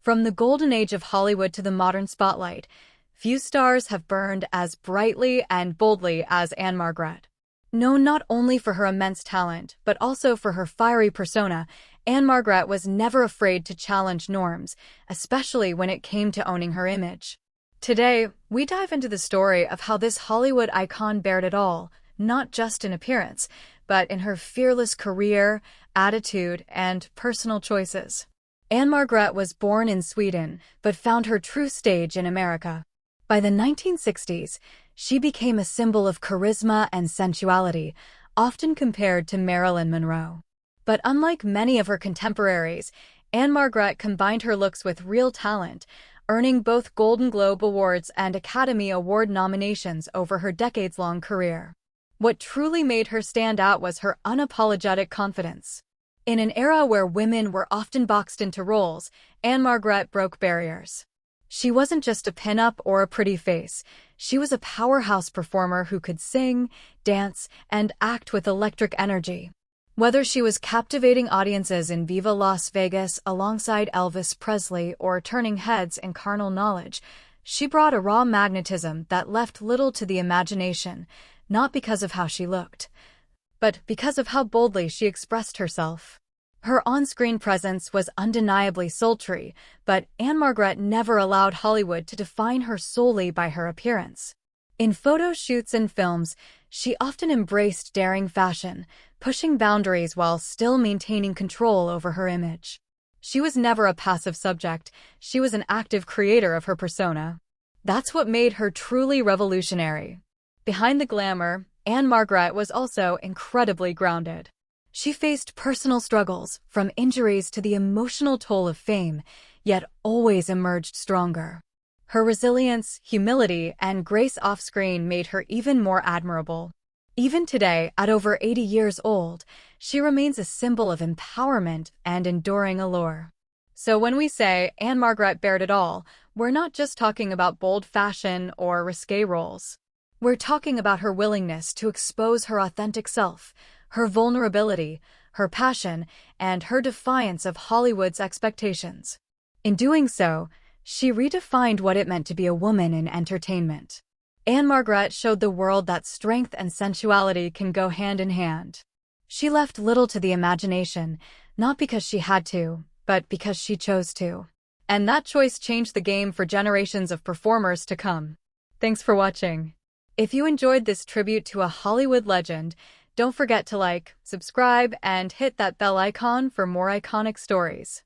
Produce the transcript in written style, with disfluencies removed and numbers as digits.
From the golden age of Hollywood to the modern spotlight, few stars have burned as brightly and boldly as Ann-Margret. Known not only for her immense talent, but also for her fiery persona, Ann-Margret was never afraid to challenge norms, especially when it came to owning her image. Today, we dive into the story of how this Hollywood icon bared it all, not just in appearance, but in her fearless career, attitude, and personal choices. Ann-Margret was born in Sweden, but found her true stage in America. By the 1960s, she became a symbol of charisma and sensuality, often compared to Marilyn Monroe. But unlike many of her contemporaries, Ann-Margret combined her looks with real talent, earning both Golden Globe Awards and Academy Award nominations over her decades-long career. What truly made her stand out was her unapologetic confidence. In an era where women were often boxed into roles, Ann-Margret broke barriers. She wasn't just a pinup or a pretty face. She was a powerhouse performer who could sing, dance, and act with electric energy. Whether she was captivating audiences in Viva Las Vegas alongside Elvis Presley or turning heads in Carnal Knowledge, she brought a raw magnetism that left little to the imagination, not because of how she looked, but because of how boldly she expressed herself. Her on-screen presence was undeniably sultry, but Ann-Margret never allowed Hollywood to define her solely by her appearance. In photo shoots and films, she often embraced daring fashion, pushing boundaries while still maintaining control over her image. She was never a passive subject, she was an active creator of her persona. That's what made her truly revolutionary. Behind the glamour, Ann-Margret was also incredibly grounded. She faced personal struggles, from injuries to the emotional toll of fame, yet always emerged stronger. Her resilience, humility, and grace off-screen made her even more admirable. Even today, at over 80 years old, she remains a symbol of empowerment and enduring allure. So when we say Ann-Margret bared it all, we're not just talking about bold fashion or risque roles. We're talking about her willingness to expose her authentic self, her vulnerability, her passion, and her defiance of Hollywood's expectations. In doing so, she redefined what it meant to be a woman in entertainment. Ann-Margret showed the world that strength and sensuality can go hand in hand. She left little to the imagination, not because she had to, but because she chose to. And that choice changed the game for generations of performers to come. Thanks for watching. If you enjoyed this tribute to a Hollywood legend, don't forget to like, subscribe, and hit that bell icon for more iconic stories.